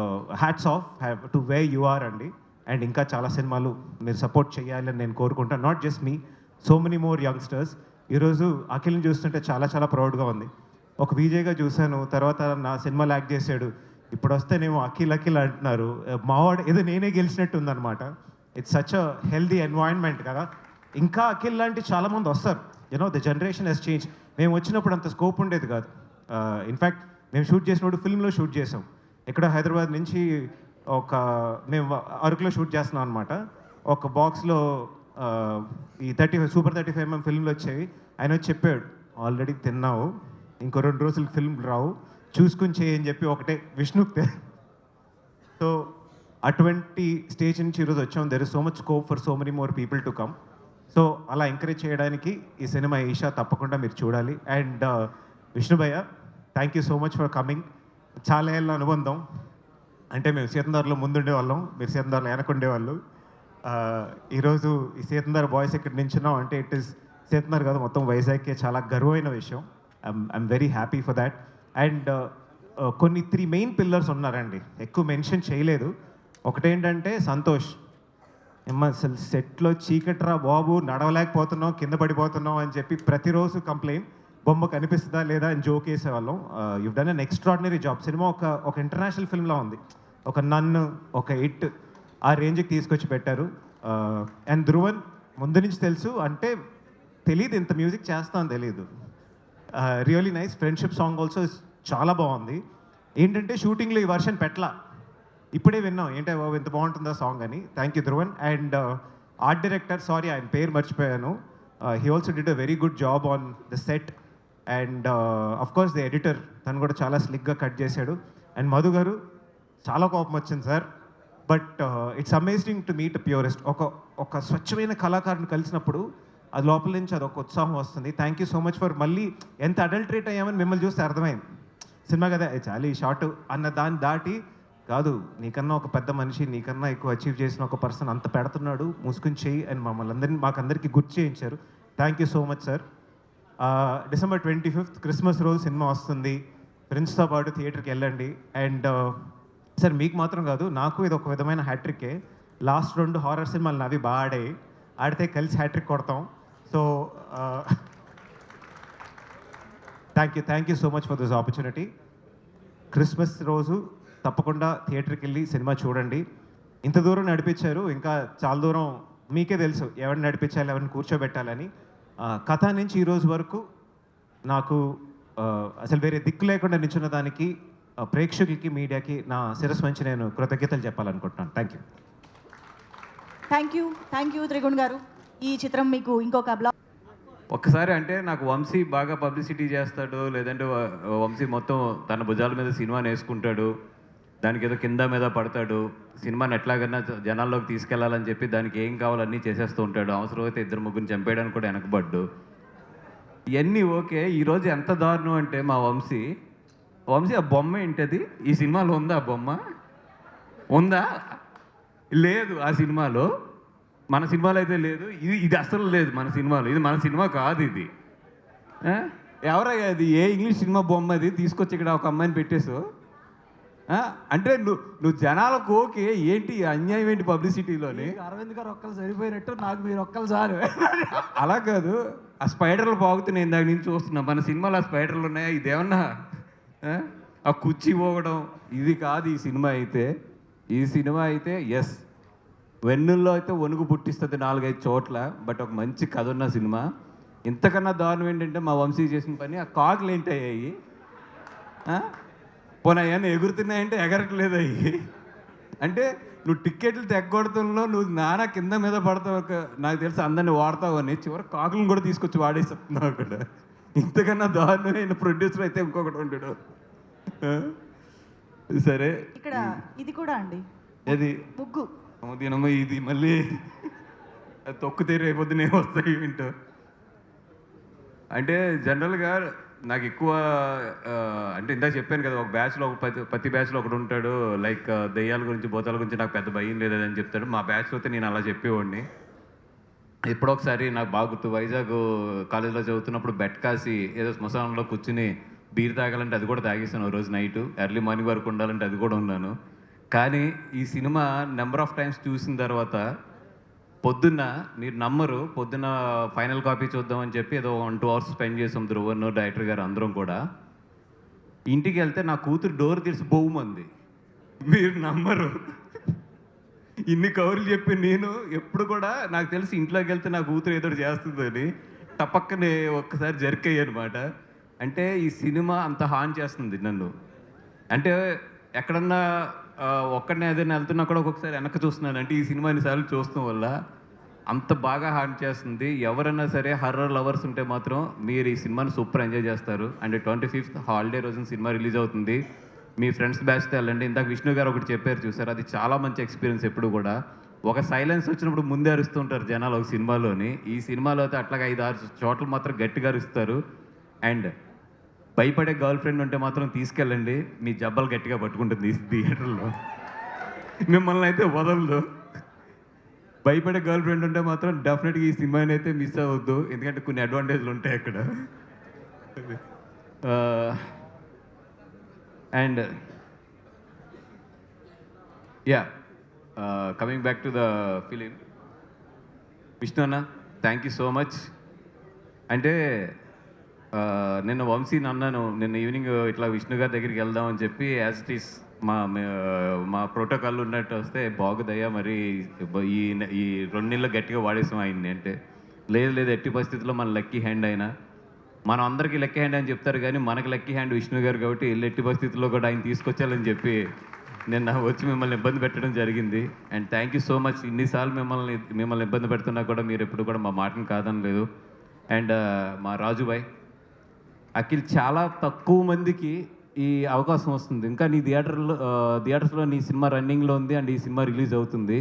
hats off to way you are అండి. అండ్ ఇంకా చాలా సినిమాలు మీరు సపోర్ట్ చేయాలని నేను కోరుకుంటాను. Not just me, so many more youngsters. ఈరోజు అఖిల్ని చూస్తుంటే చాలా చాలా ప్రౌడ్గా ఉంది. ఒక విజయ్గా చూశాను, తర్వాత నా సినిమాలో యాక్ట్ చేశాడు, ఇప్పుడు వస్తేనేమో అఖిల్ అఖిల్ అంటున్నారు. మావాడు ఏదో నేనే గెలిచినట్టు ఉందన్నమాట. It's such a healthy environment కదా. ఇంకా అఖిల్ లాంటి చాలామంది వస్తారు. You know the generation has change. మేము వచ్చినప్పుడు అంత స్కోప్ ఉండేది కాదు. ఇన్ఫ్యాక్ట్ మేము షూట్ చేసినప్పుడు ఫిల్మ్లో షూట్ చేసాం. ఇక్కడ హైదరాబాద్ నుంచి మేము అరకులో షూట్ చేస్తున్నాం అనమాట. ఒక బాక్స్లో ఈ 35 సూపర్ 35mm ఫిల్మ్లు వచ్చేవి. ఆయన వచ్చి చెప్పాడు, ఆల్రెడీ తిన్నావు, ఇంకో 2 రోజులు ఫిల్మ్ రావు, చూసుకుని చేయని చెప్పి ఒకటే విష్ణుకి. సో అటువంటి స్టేజ్ నుంచి ఈరోజు వచ్చాం. There is so much scope for so many more people to come. So అలా ఎంకరేజ్ చేయడానికి ఈ సినిమా ఈషా తప్పకుండా మీరు చూడాలి. And Vishnu bhaiya, thank you so much for coming. చాలా ఏళ్ళ అనుబంధం. అంటే మేము సీతందార్లో ముందుండేవాళ్ళం, మీరు సీతందార్లో వెనకుండేవాళ్ళు. ఈరోజు ఈ సీతందార్ బాయ్స్ ఇక్కడ నించున్నాం అంటే ఇట్ ఈస్ సీతందార్ కాదు, మొత్తం వైజాగ్కే చాలా గర్వమైన విషయం. I'm very happy for that. And కొన్ని 3 మెయిన్ పిల్లర్స్ ఉన్నారండి, ఎక్కువ మెన్షన్ చేయలేదు. ఒకటేంటంటే సంతోష్, అసలు సెట్లో చీకట్రా బాబు, నడవలేకపోతున్నాం, కింద పడిపోతున్నాం అని చెప్పి ప్రతిరోజు కంప్లైంట్. బొమ్మ కనిపిస్తుందా లేదా అని జోక్ వేసేవాళ్ళం. You done an extraordinary job. సినిమా ఒక ఇంటర్నేషనల్ ఫిల్మ్లా ఉంది. ఒక నన్ను, ఒక ఇట్, ఆ రేంజ్కి తీసుకొచ్చి పెట్టారు. అండ్ ధ్రువన్ ముందు నుంచి తెలుసు, అంటే తెలియదు ఇంత మ్యూజిక్ చేస్తాను తెలియదు. Really nice. Friendship song also చాలా బాగుంది. ఏంటంటే షూటింగ్లో ఈ వర్షన్ పెట్టలా, ఇప్పుడే విన్నాం ఏంటంటే బాబు ఇంత బాగుంటుందా సాంగ్ అని. Thank you Dhruvan. And art director, sorry ఆయన పేరు మర్చిపోయాను, he also did a very good job on the set. And of course the editor, తను కూడా చాలా స్లిక్గా కట్ చేశాడు. అండ్ మధు గారు, చాలా కోపం వచ్చింది sir, but it's amazing to meet purest. ఒక స్వచ్ఛమైన కళాకారుని కలిసినప్పుడు అది లోపల నుంచి అదొక ఉత్సాహం వస్తుంది. Thank you so much for, మళ్ళీ ఎంత అడల్టరేట్ అయ్యామని మిమ్మల్ని చూస్తే అర్థమైంది. సినిమా కదా చాలా ఈ షార్ట్ అన్న దాన్ని దాటి కాదు, నీకన్నా ఒక పెద్ద మనిషి, నీకన్నా ఎక్కువ అచీవ్ చేసిన ఒక పర్సన్ అంత పెడుతున్నాడు, మూసుకుని చేయి అని మాకందరికీ గుర్తు చేయించారు. Thank you so much sir. December 25th Christmas రోజు సినిమా వస్తుంది. ఫ్రెండ్స్తో పాటు థియేటర్కి వెళ్ళండి. అండ్ సార్ మీకు మాత్రం కాదు, నాకు ఇది ఒక విధమైన హ్యాట్రిక్కే. లాస్ట్ 2 హారర్ సినిమాలు నావి బాగా ఆడాయి, ఆడితే కలిసి హ్యాట్రిక్ కొడతాం. So thank you so much for this opportunity. Christmas రోజు తప్పకుండా థియేటర్కి వెళ్ళి సినిమా చూడండి. ఇంత దూరం నడిపించారు, ఇంకా చాలా దూరం మీకే తెలుసు ఎవరిని నడిపించాలి, ఎవరిని కూర్చోబెట్టాలని. కథ నుంచి ఈరోజు వరకు నాకు అసలు వేరే దిక్కు లేకుండా నిల్చున్న దానికి ప్రేక్షకులకి, మీడియాకి నా శిరస్సు వంచి నేను కృతజ్ఞతలు చెప్పాలనుకుంటున్నాను. థ్యాంక్ యూ త్రిగుణ్ గారు. ఈ చిత్రం మీకు ఇంకొక ఒక్కసారి అంటే నాకు వంశీ బాగా పబ్లిసిటీ చేస్తాడు, లేదంటే వంశీ మొత్తం తన భుజాల మీద సినిమాని వేసుకుంటాడు, దానికి ఏదో కింద మీద పడతాడు, సినిమాని ఎట్లాగన్నా జనాల్లోకి తీసుకెళ్లాలని చెప్పి దానికి ఏం కావాలన్నీ చేసేస్తూ ఉంటాడు. అవసరమైతే 2-3 చంపేయడానికి కూడా వెనకబడ్డు. ఇవన్నీ ఓకే. ఈరోజు ఎంత దారుణం అంటే మా వంశీ ఆ బొమ్మ ఏంటది, ఈ సినిమాలో ఉందా ఆ బొమ్మ? ఉందా? లేదు ఆ సినిమాలో. మన సినిమాలో అయితే లేదు. ఇది అసలు లేదు మన సినిమాలో. ఇది మన సినిమా కాదు ఇది. ఎవరయ్యా అది, ఏ ఇంగ్లీష్ సినిమా బొమ్మ అది తీసుకొచ్చి ఇక్కడ ఒక అమ్మాయిని పెట్టేసు? అంటే నువ్వు జనాలకు ఓకే, ఏంటి అన్యాయం ఏంటి పబ్లిసిటీలోని? అరవింద్ గారు ఒక్కలు సరిపోయినట్టు నాకు మీరు ఒక్కలు చాలు. అలా కాదు, ఆ స్పైడర్లు బాగుతున్నాయి, ఇందాక నేను చూస్తున్నా. మన సినిమాలో ఆ స్పైడర్లు ఉన్నాయా? ఇదేమన్నా ఆ కుర్చీ పోవడం ఇది కాదు ఈ సినిమా అయితే. ఈ సినిమా అయితే ఎస్, వెన్నుల్లో అయితే వణుకు పుట్టిస్తుంది 4-5 చోట్ల, బట్ ఒక మంచి కథ ఉన్న సినిమా. ఇంతకన్నా దారుణం ఏంటంటే మా వంశీ చేసిన పని, ఆ కాకులు ఏంటయ్యాయి? పోనీ అవన్నీ ఎగురుతున్నాయంటే ఎగరట్లేదు అయ్యి. అంటే నువ్వు టిక్కెట్లు తెగ్గొడతంలో నువ్వు నానా కింద మీద పడతావు, నాకు తెలిసి అందరిని వాడతావు అని చివరి కాకులను కూడా తీసుకొచ్చి వాడేస్తున్నావు అక్కడ. ఇంతకన్నా దారుణమైన ప్రొడ్యూసర్ అయితే ఇంకొకటి ఉంటాడు. సరే, ఇక్కడ ఇది కూడా అండి, అది ముగ్గు దీనమ్మ, ఇది మళ్ళీ తొక్కు రేపొద్దునే వస్తాయి వింటూ. అంటే జనరల్గా నాకు ఎక్కువ అంటే ఇందాక చెప్పాను కదా, ఒక బ్యాచ్లో ప్రతి బ్యాచ్లో ఒకడు ఉంటాడు, లైక్ దెయ్యాల గురించి భూతాల గురించి నాకు పెద్ద భయం లేదని చెప్తాడు. మా బ్యాచ్లో అయితే నేను అలా చెప్పేవాడిని. ఎప్పుడొకసారి నాకు బాగా గుర్తు, వైజాగ్ కాలేజీలో చదువుతున్నప్పుడు బెట్ కాసి ఏదో శ్మశానంలో కూర్చుని బీర్ తాగాలంటే అది కూడా తాగేసాను. రోజు నైట్ ఎర్లీ మార్నింగ్ వరకు ఉండాలంటే అది కూడా ఉన్నాను. కానీ ఈ సినిమా నెంబర్ ఆఫ్ టైమ్స్ చూసిన తర్వాత పొద్దున్న, మీరు నమ్మరు, పొద్దున్న ఫైనల్ కాపీ చూద్దామని చెప్పి ఏదో 1-2 అవర్స్ స్పెండ్ చేసాం, ధ్రువన్ డైరెక్టర్ గారు అందరం కూడా. ఇంటికి వెళ్తే నా కూతురు డోర్ తీసి బొమ్మంది. మీరు నమ్మరు, ఇన్ని కవర్లు చెప్పి నేను ఎప్పుడు కూడా నాకు తెలిసి ఇంట్లోకి వెళ్తే నా కూతురు ఏదో చేస్తుందని తప్పక్కనే ఒక్కసారి జర్కయ్యి అనమాట. అంటే ఈ సినిమా అంత హాన్ చేస్తుంది నన్ను. అంటే ఎక్కడన్నా ఒక్కడనే ఏదైనా వెళ్తున్నా కూడా ఒక్కొక్కసారి వెనక్కి చూస్తున్నాను. అంటే ఈ సినిమా ఎన్నిసార్లు చూడటం వల్ల అంత బాగా హార్ట్ చేస్తుంది. ఎవరైనా సరే హర్రర్ లవర్స్ ఉంటే మాత్రం మీరు ఈ సినిమాని సూపర్ ఎంజాయ్ చేస్తారు. అండ్ 25th హాలిడే రోజున సినిమా రిలీజ్ అవుతుంది. మీ ఫ్రెండ్స్ బ్యాచ్తో వెళ్ళండి. ఇందాక విష్ణు గారు ఒకటి చెప్పారు చూసారు, అది చాలా మంచి ఎక్స్పీరియన్స్. ఎప్పుడు కూడా ఒక సైలెన్స్ వచ్చినప్పుడు ముందే అరుస్తూ ఉంటారు జనాలు ఒక సినిమాలోని. ఈ సినిమాలో అయితే అట్లాగా 5-6 చోట్ల మాత్రం గట్టిగా అరుస్తారు. అండ్ భయపడే గర్ల్ ఫ్రెండ్ ఉంటే మాత్రం తీసుకెళ్ళండి, మీ జబ్బలు గట్టిగా పట్టుకుంటుంది ఈ థియేటర్లో, మిమ్మల్ని అయితే వదలదు. భయపడే గర్ల్ ఫ్రెండ్ ఉంటే మాత్రం డెఫినెట్గా ఈ సినిమాని అయితే మిస్ అవ్వద్దు, ఎందుకంటే కొన్ని అడ్వాంటేజ్లు ఉంటాయి అక్కడ. And yeah, coming back to the film, Vishnu అన్న థ్యాంక్ యూ సో మచ్. అంటే నిన్న వంశీని అన్నాను, నిన్న ఈవినింగ్ ఇట్లా విష్ణు గారి దగ్గరికి వెళ్దామని చెప్పి, యాజ్ ఇట్ ఈస్ మా ప్రోటోకాల్ ఉన్నట్టు వస్తే బాగుదయ్యా మరి ఈ 2 నెలలు గట్టిగా వాడేసాం ఆయన్ని. అంటే లేదు ఎట్టి పరిస్థితుల్లో మన లక్కీ హ్యాండ్ అయినా, మనం అందరికీ లక్కీ హ్యాండ్ అని చెప్తారు కానీ మనకి లక్కీ హ్యాండ్ విష్ణు గారు కాబట్టి ఎట్టి పరిస్థితుల్లో కూడా ఆయన తీసుకొచ్చాలని చెప్పి నిన్న వచ్చి మిమ్మల్ని ఇబ్బంది పెట్టడం జరిగింది. And thank you so much. ఇన్నిసార్లు మిమ్మల్ని ఇబ్బంది పెడుతున్నా కూడా మీరు ఎప్పుడు కూడా మా మాటను కాదనలేదు. అండ్ మా రాజుబాయ్, అఖిల్, చాలా తక్కువ మందికి ఈ అవకాశం వస్తుంది. ఇంకా నీ థియేటర్స్లో నీ సినిమా రన్నింగ్లో ఉంది అండ్ ఈ సినిమా రిలీజ్ అవుతుంది.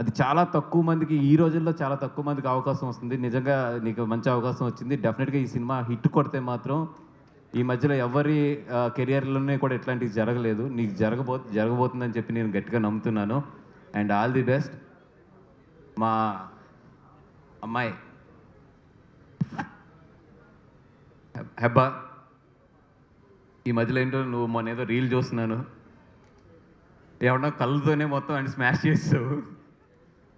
అది చాలా తక్కువ మందికి, ఈ రోజుల్లో చాలా తక్కువ మందికి అవకాశం వస్తుంది. నిజంగా నీకు మంచి అవకాశం వచ్చింది. డెఫినెట్గా ఈ సినిమా హిట్ కొడితే మాత్రం ఈ మధ్యలో ఎవరి కెరియర్లోనే కూడా ఇట్లాంటివి జరగలేదు, నీకు జరగబోతుందని చెప్పి నేను గట్టిగా నమ్ముతున్నాను. And all the best. మా అమ్మాయి హెబ్బా, ఈ మధ్యలో ఏంటో నువ్వు మొన్న ఏదో రీల్ చూస్తున్నాను, ఏమన్నా కళ్ళతోనే మొత్తం అండ్ స్మాష్ చేస్తావు,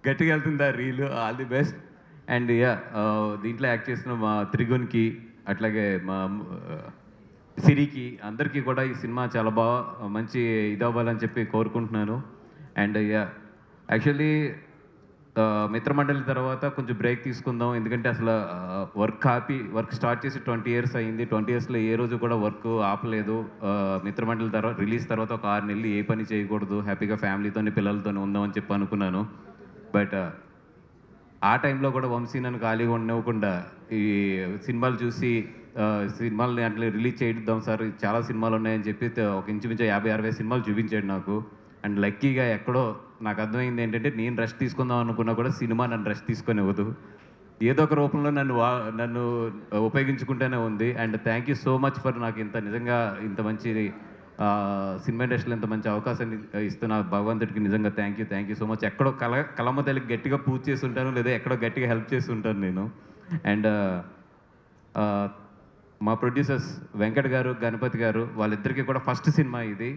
గట్టిగా వెళ్తుంది ఆ reel. All the best. And yeah, దీంట్లో యాక్ట్ చేసిన మా త్రిగుణ్కి, అట్లాగే మా సిరికి, అందరికీ కూడా ఈ సినిమా చాలా బాగా మంచి ఇదవ్వాలని చెప్పి కోరుకుంటున్నాను. అండ్ యా, యాక్చువల్లీ మిత్రమండలి తర్వాత కొంచెం బ్రేక్ తీసుకుందాం, ఎందుకంటే అసలు వర్క్ స్టార్ట్ చేసి 20 years అయింది. 20 yearsలో ఏ రోజు కూడా వర్క్ ఆపలేదు. మిత్రమండలి తర్వాత రిలీజ్ తర్వాత ఒక 6 నెలలు ఏ పని చేయకూడదు, హ్యాపీగా ఫ్యామిలీతోని పిల్లలతోని ఉందామని చెప్పి అనుకున్నాను. బట్ ఆ టైంలో కూడా వంశీ నన్ను ఖాళీగా ఉండనివ్వకుండా ఈ సినిమాలు చూసి సినిమాలని అట్లా రిలీజ్ చేద్దాం సార్, చాలా సినిమాలు ఉన్నాయని చెప్పి ఒక ఇంచుమించు 50-60 సినిమాలు చూపించాడు నాకు. అండ్ లక్కీగా ఎక్కడో నాకు అర్థమైంది ఏంటంటే, నేను రెస్ట్ తీసుకుందాం అనుకున్నా కూడా సినిమా నన్ను రెస్ట్ తీసుకొని ఇవ్వదు, ఏదో ఒక రూపంలో నన్ను ఉపయోగించుకుంటూనే ఉంది. And thank you so much for నాకు నిజంగా ఇంత మంచి సినిమా ఇండస్ట్రీలో ఇంత మంచి అవకాశాన్ని ఇస్తున్న భగవంతుడికి నిజంగా థ్యాంక్ యూ సో మచ్. ఎక్కడో కలమ్మ తల్లికి గట్టిగా పూజ చేసి ఉంటాను, లేదా ఎక్కడో గట్టిగా హెల్ప్ చేసి ఉంటాను నేను. అండ్ మా ప్రొడ్యూసర్స్ వెంకట్ గారు, గణపతి గారు, వాళ్ళిద్దరికీ కూడా ఫస్ట్ సినిమా ఇది.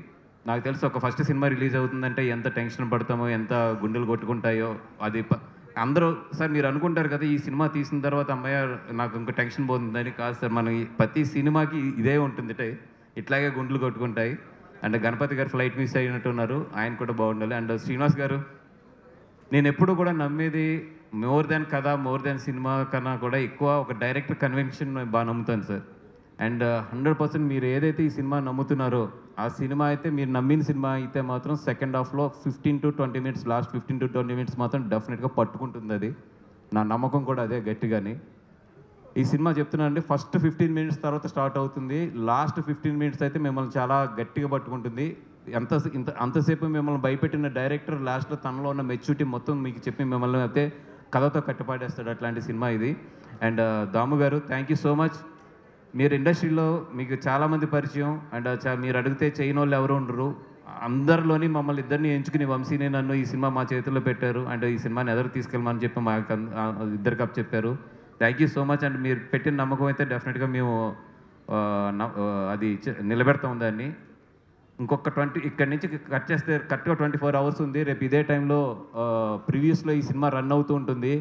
నాకు తెలిసి ఒక ఫస్ట్ సినిమా రిలీజ్ అవుతుందంటే ఎంత టెన్షన్ పడతామో, ఎంత గుండెలు కొట్టుకుంటాయో. అది అందరూ సార్ మీరు అనుకుంటారు కదా ఈ సినిమా తీసిన తర్వాత అమ్మయ్య నాకు ఇంకో టెన్షన్ పోతుందని. కాదు సార్, మన ప్రతి సినిమాకి ఇదే ఉంటుంది, ఇట్లాగే గుండెలు కొట్టుకుంటాయి. అండ్ గణపతి గారు ఫ్లైట్ మిస్ అయినట్టున్నారు, ఆయన కూడా బాగుండాలి. అండ్ శ్రీనివాస్ గారు, నేను ఎప్పుడు కూడా నమ్మేది మోర్ దాన్ కథ, మోర్ దాన్ సినిమా కన్నా కూడా ఎక్కువ ఒక డైరెక్టర్ కన్వెన్షన్ బాగా నమ్ముతాను సార్. అండ్ 100% మీరు ఏదైతే ఈ సినిమా నమ్ముతున్నారో ఆ సినిమా అయితే, మీరు నమ్మిన సినిమా అయితే మాత్రం సెకండ్ హాఫ్లో 15 to 20 minutes, last 15 to 20 minutes మాత్రం డెఫినెట్గా పట్టుకుంటుంది. అది నా నమ్మకం కూడా అదే గట్టిగాని. ఈ సినిమా చెప్తున్నానండి, ఫస్ట్ 15 minutes తర్వాత స్టార్ట్ అవుతుంది, లాస్ట్ 15 minutes అయితే మిమ్మల్ని చాలా గట్టిగా పట్టుకుంటుంది. అంతసేపు మిమ్మల్ని భయపెట్టిన డైరెక్టర్ లాస్ట్లో తనలో ఉన్న మెచ్యూరిటీ మొత్తం మీకు చెప్పి మిమ్మల్ని అయితే కథతో కట్టుపాడేస్తాడు, అట్లాంటి సినిమా ఇది. అండ్ దాము గారు, థ్యాంక్ యూ సో మచ్. మీరు ఇండస్ట్రీలో మీకు చాలామంది పరిచయం, అండ్ మీరు అడిగితే చేయని వాళ్ళు ఎవరు ఉండరు. అందరిలోని మమ్మల్ని ఇద్దరిని ఎంచుకుని వంశీని నన్ను ఈ సినిమా మా చేతుల్లో పెట్టారు. అండ్ ఈ సినిమాని ఎదురు తీసుకెళ్ళమని చెప్పి మా ఇద్దరికి అప్ చెప్పారు. Thank you so much. And మీరు పెట్టిన నమ్మకం అయితే డెఫినెట్గా మేము అది నిలబెడతాం దాన్ని. ఇంకొక ఇక్కడి నుంచి కట్ చేస్తే కరెక్ట్గా 24 hours ఉంది. రేపు ఇదే టైంలో ప్రివ్యూస్లో ఈ సినిమా రన్ అవుతూ ఉంటుంది.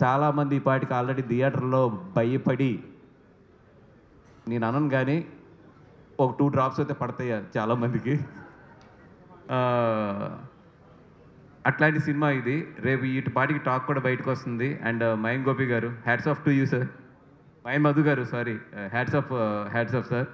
చాలామంది ఈ పాటికి ఆల్రెడీ థియేటర్లో భయపడి, నేను అనను కానీ ఒక 2 drops అయితే పడతాయి చాలామందికి. అట్లాంటి సినిమా ఇది. రేపు ఈ పాటికి టాక్ కూడా బయటకు వస్తుంది. And Mayam Gopi garu, hats off to you sir. Mayam Madhu గారు, సారీ, హ్యాట్స్ ఆఫ్ సార్.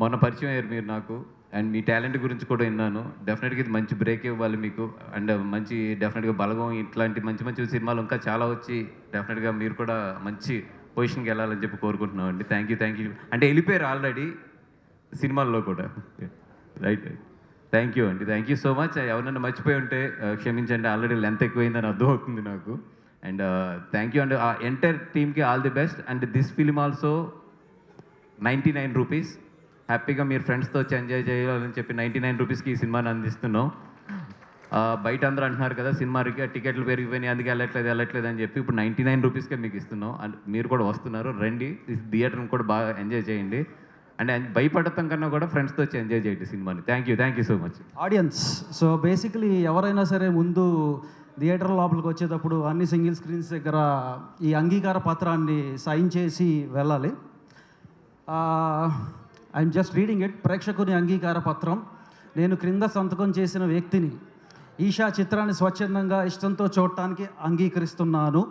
మొన్న పరిచయం అయ్యారు మీరు నాకు, అండ్ మీ టాలెంట్ గురించి కూడా విన్నాను. డెఫినెట్గా ఇది మంచి బ్రేక్ ఇవ్వాలి మీకు. అండ్ మంచి డెఫినెట్గా బలగం, ఇట్లాంటి మంచి మంచి సినిమాలు ఇంకా చాలా వచ్చి డెఫినెట్గా మీరు కూడా మంచి పొజిషన్కి వెళ్ళాలని చెప్పి కోరుకుంటున్నాం అండి. Thank you. అంటే వెళ్ళిపోయారు ఆల్రెడీ సినిమాల్లో కూడా. రైట్, థ్యాంక్ యూ అండి, థ్యాంక్ యూ సో మచ్. ఎవరైనా మర్చిపోయి ఉంటే క్షమించండి, ఆల్రెడీ లెంత్ ఎక్కువైందని అర్థమవుతుంది నాకు. అండ్ థ్యాంక్ యూ అండ్ ఆ ఎంటైర్ టీమ్కి all the best. And this film also 99 rupees. హ్యాపీగా మీరు ఫ్రెండ్స్తో వచ్చి ఎంజాయ్ చేయాలని చెప్పి 99 rupeesకి ఈ సినిమాని అందిస్తున్నాం. బయట అందరూ అంటున్నారు కదా సినిమాకి టికెట్లు పెరిగిపోయినాయి అందుకే వెళ్ళట్లేదు అని చెప్పి, ఇప్పుడు 99 rupeesకే మీకు ఇస్తున్నాం. అండ్ మీరు కూడా వస్తున్నారు, రండి, థియేటర్ని కూడా బాగా ఎంజాయ్ చేయండి. అండ్ భయపడటం కన్నా కూడా ఫ్రెండ్స్తో వచ్చి ఎంజాయ్ చేయండి సినిమాని. Thank you so much. Audience, so basically ఎవరైనా సరే ముందు థియేటర్ లోపలికి వచ్చేటప్పుడు అన్ని సింగిల్ స్క్రీన్స్ దగ్గర ఈ అంగీకార పత్రాన్ని సైన్ చేసి వెళ్ళాలి. I'm just reading it. ప్రేక్షకుని అంగీకార పత్రం. నేను క్రింద సంతకం చేసిన వ్యక్తిని ఈషా చిత్రాన్ని స్వచ్ఛందంగా ఇష్టంతో చూడటానికి అంగీకరిస్తున్నాను.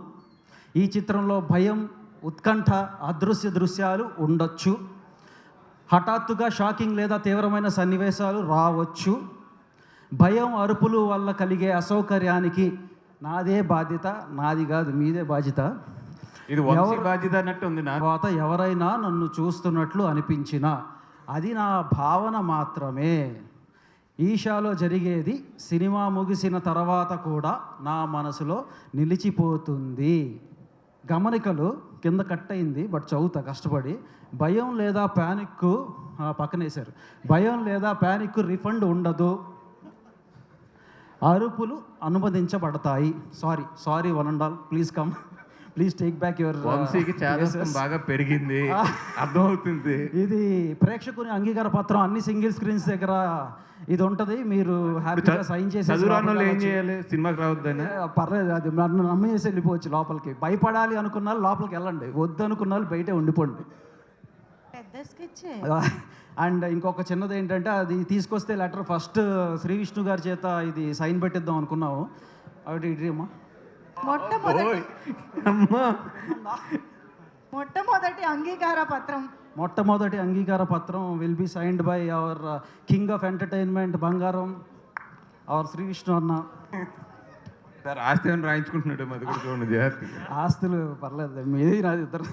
ఈ చిత్రంలో భయం, ఉత్కంఠ, అదృశ్య దృశ్యాలు ఉండొచ్చు. హఠాత్తుగా షాకింగ్ లేదా తీవ్రమైన సన్నివేశాలు రావచ్చు. భయం, అరుపులు వల్ల కలిగే అసౌకర్యానికి నాదే బాధ్యత, నాది కాదు మీదే బాధ్యత. ఇది బాధ్యత అన్నట్టు ఉంది. తర్వాత ఎవరైనా నన్ను చూస్తున్నట్లు అనిపించినా అది నా భావన మాత్రమే. ఈషాలో జరిగేది సినిమా ముగిసిన తర్వాత కూడా నా మనసులో నిలిచిపోతుంది. గమనికలు కింద కట్ అయింది, బట్ చదువుతా కష్టపడి. భయం లేదా ప్యానిక్ పక్కనేశారు. భయం లేదా ప్యానిక్ రిఫండ్ ఉండదు. అరుపులు అనుమతించబడతాయి. Sorry one and all, please take back your. వంశీకి చాలా బాగా పెరిగింది, అర్థమవుతుంది. ఇది ప్రేక్షకుని అంగీకార పత్రం అన్ని సింగిల్ స్క్రీన్స్ దగ్గర ఇది ఉంటుంది. మీరు హ్యాపీగా సైన్ చేసి ఏం చేయాలి, సినిమాకి రావద్దని పర్లేదు, అది నన్ను నమ్మేసి వెళ్ళిపోవచ్చు లోపలికి. భయపడాలి అనుకున్న వాళ్ళు లోపలికి వెళ్ళండి, వద్దు అనుకున్న వాళ్ళు బయటే ఉండిపోండి. అండ్ ఇంకొక చిన్నది ఏంటంటే, అది తీసుకొస్తే లెటర్ ఫస్ట్ శ్రీ విష్ణు గారి చేత ఇది సైన్ పెట్టిద్దాం అనుకున్నాము. అవి ఇడ్రీమా మొట్టమొదటి అంగీకార పత్రం will be signed by our king of entertainment బంగారం, అవర్ శ్రీ విష్ణు అన్న. సార్ ఆస్తి ఏమైనా రాయించుకుంటున్నాడు, అది కూడా చూడండి జాగ్రత్త. ఆస్తులు పర్లేదు, మీది నాది ఇద్దరు.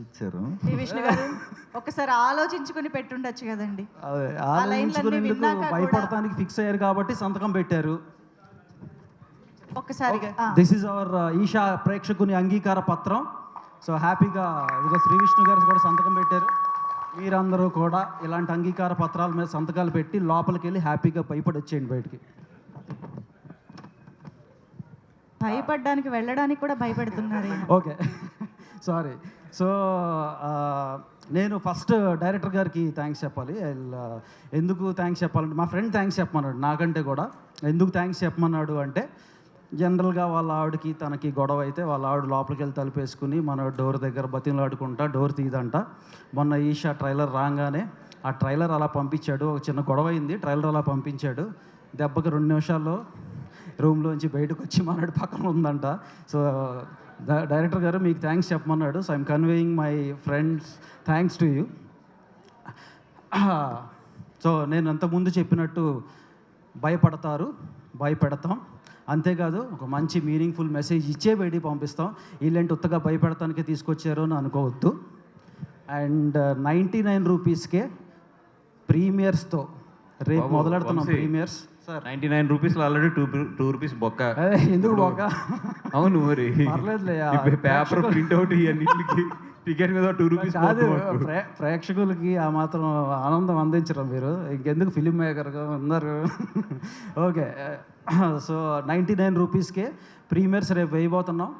ఇచ్చారు విష్ణు గారు, ఒకసారి ఆలోచించుకుని పెట్టుండొచ్చు కదండి. అదే ఆలోచించుకునేందుకు భయపడటానికి ఫిక్స్ అయ్యారు కాబట్టి సంతకం పెట్టారు. ఒకసారి దిస్ ఈజ్ అవర్ ఈషా ప్రేక్షకుని అంగీకార పత్రం. సో హ్యాపీగా ఇదిగో శ్రీ విష్ణు గారు కూడా సంతకం పెట్టారు. మీరందరూ కూడా ఇలాంటి అంగీకార పత్రాల మీద సంతకాలు పెట్టి లోపలికి వెళ్ళి హ్యాపీగా భయపడి వచ్చేయండి బయటికి. భయపడ్డానికి వెళ్ళడానికి కూడా భయపెడుతున్నారు ఈయన. Okay sorry. సో నేను ఫస్ట్ డైరెక్టర్ గారికి థ్యాంక్స్ చెప్పాలి. ఎందుకు థ్యాంక్స్ చెప్పాలంటే మా ఫ్రెండ్ థ్యాంక్స్ చెప్పమన్నాడు నాకంటే కూడా. ఎందుకు థ్యాంక్స్ చెప్పమన్నాడు అంటే జనరల్గా వాళ్ళ ఆవిడకి తనకి గొడవ అయితే వాళ్ళ ఆవిడ లోపలికి వెళ్ళి తలుపేసుకుని మన డోర్ దగ్గర బతిమలాడుకుంటా డోర్ తీయదంట. మొన్న ఈషా ట్రైలర్ రాగానే ఆ ట్రైలర్ అలా పంపించాడు. ఒక చిన్న గొడవ అయింది, ట్రైలర్ అలా పంపించాడు. దెబ్బకి 2 నిమిషాల్లో రూమ్లోంచి బయటకు వచ్చి మనడు పక్కన ఉందంట. సో డైరెక్టర్ గారు మీకు థ్యాంక్స్ చెప్పమన్నాడు. So I'm conveying my friends thanks to you. So నేను అంతకుముందు చెప్పినట్టు భయపడతారు, భయపెడతాం. అంతేకాదు ఒక మంచి మీనింగ్ఫుల్ మెసేజ్ ఇచ్చే బయటికి పంపిస్తాం. వీళ్ళంటే ఉత్తగా భయపెడతానికి తీసుకొచ్చారు అని అనుకోవద్దు. అండ్ 99 రూపీస్కే ప్రీమియర్స్తో రేపు మొదలెడుతున్నాం. ప్రీమియర్స్ సార్ 99 రూపీస్లో ఆల్రెడీ 2 రూపీస్ బొక్క. ఎందుకు బాక? అవును మరి పర్లేదులే. పేపర్ ప్రింట్అవుట్ ఇవన్నిటికి టికెట్ మీద 2 రూపీస్ కాదు, ప్రేక్షకులకి ఆ మాత్రం ఆనందం అందించరు మీరు, ఇంకెందుకు ఫిలిం మేకర్గా ఉన్నారు. ఓకే, సో 99 రూపీస్కే ప్రీమియర్స్ రేపు వేయబోతున్నాం.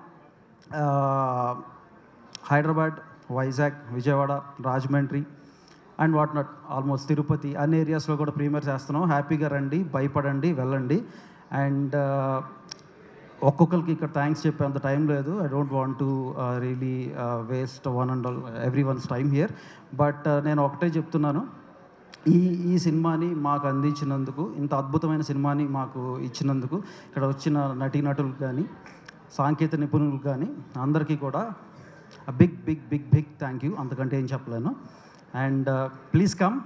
Hyderabad, Vizag, Vijayawada, Rajahmundry and what not almost Tirupati అన్ని ఏరియాస్లో కూడా ప్రీమియర్స్ చేస్తున్నాం. హ్యాపీగా రండి, భయపడండి, వెళ్ళండి. అండ్ ఒక్కొక్కరికి ఇక్కడ థ్యాంక్స్ చెప్పేంత టైం లేదు. I don't want to really waste every once time here. But నేను ఒకటే చెప్తున్నాను, ఈ సినిమాని మాకు అందించినందుకు, ఇంత అద్భుతమైన సినిమాని మాకు ఇచ్చినందుకు ఇక్కడ వచ్చిన నటీనటులకు కానీ సాంకేతిక నిపుణులకు కానీ అందరికీ కూడా big big big big thank you. అంతకంటే ఏం చెప్పలేను. అండ్ ప్లీజ్ కమ్,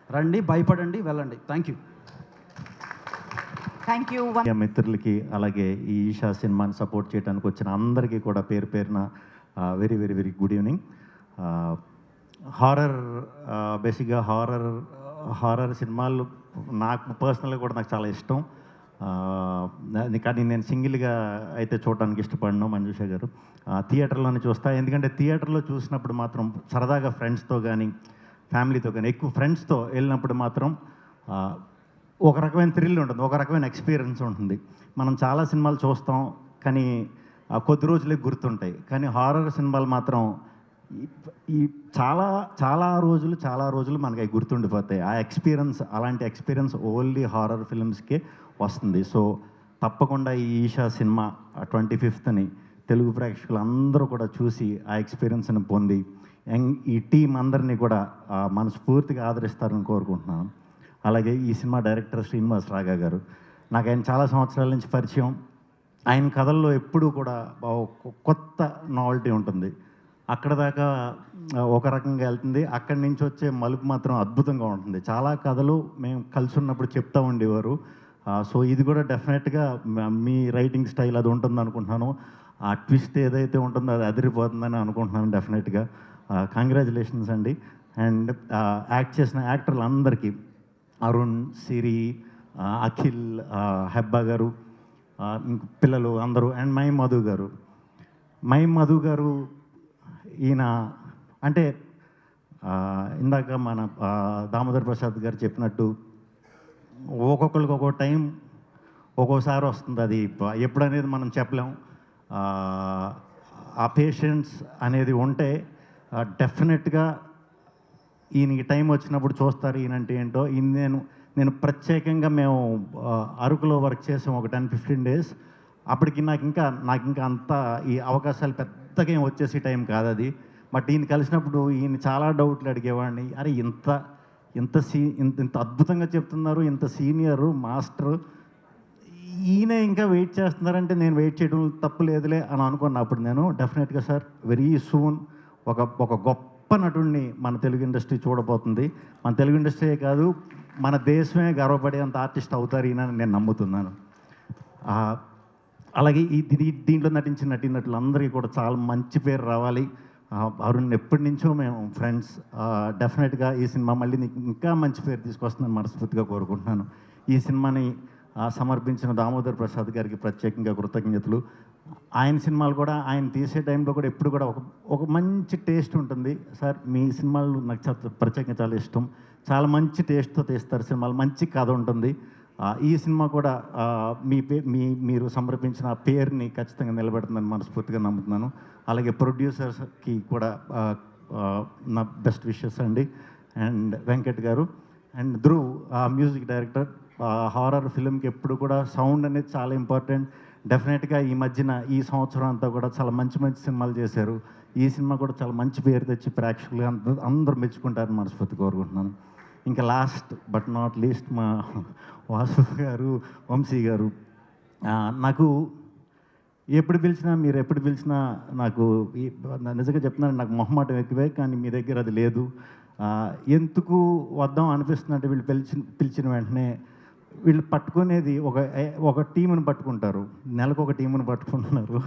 రండి, భయపడండి, వెళ్ళండి. Thank you. Thank you. మిత్రులకి అలాగే ఈ ఈషా సినిమాని సపోర్ట్ చేయడానికి వచ్చిన అందరికీ కూడా పేరు పేరున very very very good evening. Horror, బేసిక్గా హారర్ సినిమాలు నాకు పర్సనల్గా కూడా నాకు చాలా ఇష్టం. కానీ నేను సింగిల్గా అయితే చూడడానికి ఇష్టపడను మంజుష గారు. థియేటర్లోనే చూస్తా. ఎందుకంటే థియేటర్లో చూసినప్పుడు మాత్రం సరదాగా ఫ్రెండ్స్తో కానీ ఫ్యామిలీతో కానీ, ఎక్కువ ఫ్రెండ్స్తో వెళ్ళినప్పుడు మాత్రం ఒక రకమైన థ్రిల్ ఉంటుంది, ఒక రకమైన ఎక్స్పీరియన్స్ ఉంటుంది. మనం చాలా సినిమాలు చూస్తాం కానీ కొద్ది రోజులే గుర్తుంటాయి. కానీ హారర్ సినిమాలు మాత్రం ఈ చాలా రోజులు మనకి అవి గుర్తుండిపోతాయి. ఆ ఎక్స్పీరియన్స్, అలాంటి ఎక్స్పీరియన్స్ ఓన్లీ హారర్ ఫిల్మ్స్కే వస్తుంది. సో తప్పకుండా ఈ ఈషా సినిమా 25th తెలుగు ప్రేక్షకులు అందరూ కూడా చూసి ఆ ఎక్స్పీరియన్స్ని పొంది ఈ టీం అందరినీ కూడా మనస్ఫూర్తిగా ఆదరిస్తారని కోరుకుంటున్నాను. అలాగే ఈ సినిమా డైరెక్టర్ శ్రీనివాస్ రాగా గారు, నాకు ఆయన చాలా సంవత్సరాల నుంచి పరిచయం. ఆయన కథల్లో ఎప్పుడూ కూడా కొత్త నావల్టీ ఉంటుంది. అక్కడ దాకా ఒక రకంగా వెళ్తుంది, అక్కడి నుంచి వచ్చే మలుపు మాత్రం అద్భుతంగా ఉంటుంది. చాలా కథలు మేము కలిసి ఉన్నప్పుడు చెప్తూ ఉండేవారు. సో ఇది కూడా డెఫినెట్గా మీ రైటింగ్ స్టైల్ అది ఉంటుంది అనుకుంటున్నాను. ఆ ట్విస్ట్ ఏదైతే ఉంటుందో అది అదిరిపోతుందని అనుకుంటున్నాను డెఫినెట్గా. కంగ్రాచులేషన్స్ అండి. అండ్ యాక్ట్ చేసిన యాక్టర్లు అందరికీ, అరుణ్, సిరి, అఖిల్, హెబ్బా గారు, పిల్లలు అందరూ, అండ్ మై మధు గారు ఈయన అంటే ఇందాక మన దామోదర్ ప్రసాద్ గారు చెప్పినట్టు ఒక్కొక్కరికి ఒక్కో టైం ఒక్కోసారి వస్తుంది. అది ఎప్పుడనేది మనం చెప్పలేం. ఆ పేషెన్స్ అనేది ఉంటే డెఫినెట్గా ఈయనకి టైం వచ్చినప్పుడు చూస్తారు ఈయనంటే ఏంటో. నేను ప్రత్యేకంగా మేము అరకులో వర్క్ చేసాం ఒక 10-15 days. అప్పటికి నాకు ఇంకా అంత ఈ అవకాశాలు పెద్దగా ఏం వచ్చేసి టైం కాదు అది. బట్ ఈయన కలిసినప్పుడు ఈయన చాలా డౌట్లు అడిగేవాడిని. అరే ఇంత అద్భుతంగా చెప్తున్నారు, ఇంత సీనియరు మాస్టరు, ఈయన ఇంకా వెయిట్ చేస్తున్నారంటే నేను వెయిట్ చేయడం తప్పు లేదులే అని అనుకున్నప్పుడు నేను డెఫినెట్గా సార్ వెరీ సూన్ ఒక గొప్ప నటుడిని మన తెలుగు ఇండస్ట్రీ చూడబోతుంది. మన తెలుగు ఇండస్ట్రీయే కాదు, మన దేశమే గర్వపడేంత ఆర్టిస్ట్ అవుతారు ఈయన నేను నమ్ముతున్నాను. అలాగే దీంట్లో నటించిన నటీనటులందరికీ కూడా చాలా మంచి పేరు రావాలి. అరుణ్ ఎప్పటి నుంచో మేము ఫ్రెండ్స్. డెఫినెట్గా ఈ సినిమా మళ్ళీ నీకు ఇంకా మంచి పేరు తీసుకొస్తుందని మనస్ఫూర్తిగా కోరుకుంటున్నాను. ఈ సినిమాని సమర్పించిన దామోదర్ ప్రసాద్ గారికి ప్రత్యేకంగా కృతజ్ఞతలు. ఆయన సినిమాలు కూడా ఆయన తీసే టైంలో కూడా ఎప్పుడు కూడా ఒక మంచి టేస్ట్ ఉంటుంది. సార్ మీ సినిమాలు నాకు ప్రత్యేకంగా చాలా ఇష్టం. చాలా మంచి టేస్ట్తో తీస్తారు సినిమాలు, మంచి కథ ఉంటుంది. ఈ సినిమా కూడా మీరు సమర్పించిన ఆ పేరుని ఖచ్చితంగా నిలబెడుతుందని మనస్ఫూర్తిగా నమ్ముతున్నాను. అలాగే ప్రొడ్యూసర్స్కి కూడా నా బెస్ట్ విషెస్ అండి. And Venkat garu and Dhruv music director. Horror ఫిల్మ్కి ఎప్పుడు కూడా సౌండ్ అనేది చాలా ఇంపార్టెంట్. డెఫినెట్గా ఈ మధ్యన ఈ సంవత్సరం అంతా కూడా చాలా మంచి మంచి సినిమాలు చేశారు. ఈ సినిమా కూడా చాలా మంచి పేరు తెచ్చి ప్రేక్షకులు అందరూ మెచ్చుకుంటారని మనస్ఫూర్తి కోరుకుంటున్నాను. ఇంకా లాస్ట్ బట్ నాట్ లీస్ట్ మా వాసు గారు, వంశీ గారు. నాకు ఎప్పుడు పిలిచినా మీరు ఎప్పుడు పిలిచినా నాకు నిజంగా చెప్తున్నాను, నాకు మొహమాటం ఎక్కువే, కానీ మీ దగ్గర అది లేదు. ఎందుకు వద్దాం అనిపిస్తుందంటే వీళ్ళు పిలిచిన వెంటనే వీళ్ళు పట్టుకునేది ఒక టీంని పట్టుకుంటారు, నెలకు ఒక టీంని పట్టుకుంటున్నారు.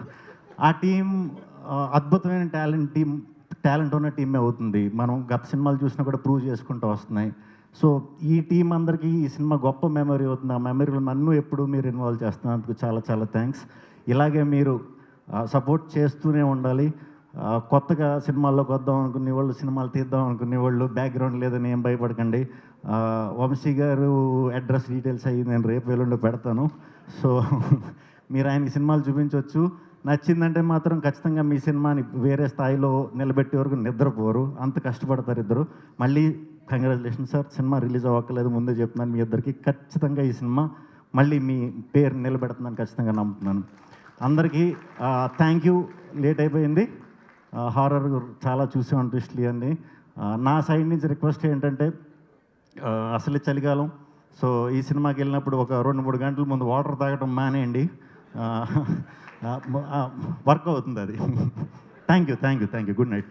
ఆ టీం అద్భుతమైన టాలెంట్ ఉన్న టీమే అవుతుంది. మనం గత సినిమాలు చూసినా కూడా ప్రూవ్ చేసుకుంటూ వస్తున్నాయి. సో ఈ టీం అందరికీ ఈ సినిమా గొప్ప మెమరీ అవుతుంది. ఆ మెమరీలో నన్ను ఎప్పుడు మీరు ఇన్వాల్వ్ చేస్తున్నందుకు చాలా చాలా థ్యాంక్స్. ఇలాగే మీరు సపోర్ట్ చేస్తూనే ఉండాలి. కొత్తగా సినిమాల్లోకి వద్దాం అనుకునే వాళ్ళు, సినిమాలు తీద్దాం అనుకునే వాళ్ళు, బ్యాక్గ్రౌండ్ లేదని ఏం భయపడకండి. వంశీ గారు అడ్రస్ డీటెయిల్స్ అయ్యి నేను రేపు ఎల్లుండి పెడతాను. సో మీరు ఆయనకి సినిమాలు చూపించవచ్చు. నచ్చిందంటే మాత్రం ఖచ్చితంగా మీ సినిమాని వేరే స్థాయిలో నిలబెట్టే వరకు నిద్రపోరు, అంత కష్టపడతారు ఇద్దరు. మళ్ళీ కంగ్రాచులేషన్ సార్, సినిమా రిలీజ్ అవ్వక్కలేదు, ముందే చెప్తున్నాను మీ ఇద్దరికి. ఖచ్చితంగా ఈ సినిమా మళ్ళీ మీ పేరు నిలబెడుతుందని ఖచ్చితంగా నమ్ముతున్నాను. అందరికీ థ్యాంక్ యూ. లేట్ అయిపోయింది. హారర్ చాలా చూసాం ట్విస్ట్లు అన్నీ. నా సైడ్ నుంచి రిక్వెస్ట్ ఏంటంటే, అసలు చలికాలం, సో ఈ సినిమాకి వెళ్ళినప్పుడు ఒక 2-3 గంటల ముందు వాటర్ తాగడం మానేయండి, వర్క్ అవుతుంది అది. Thank you. Good night.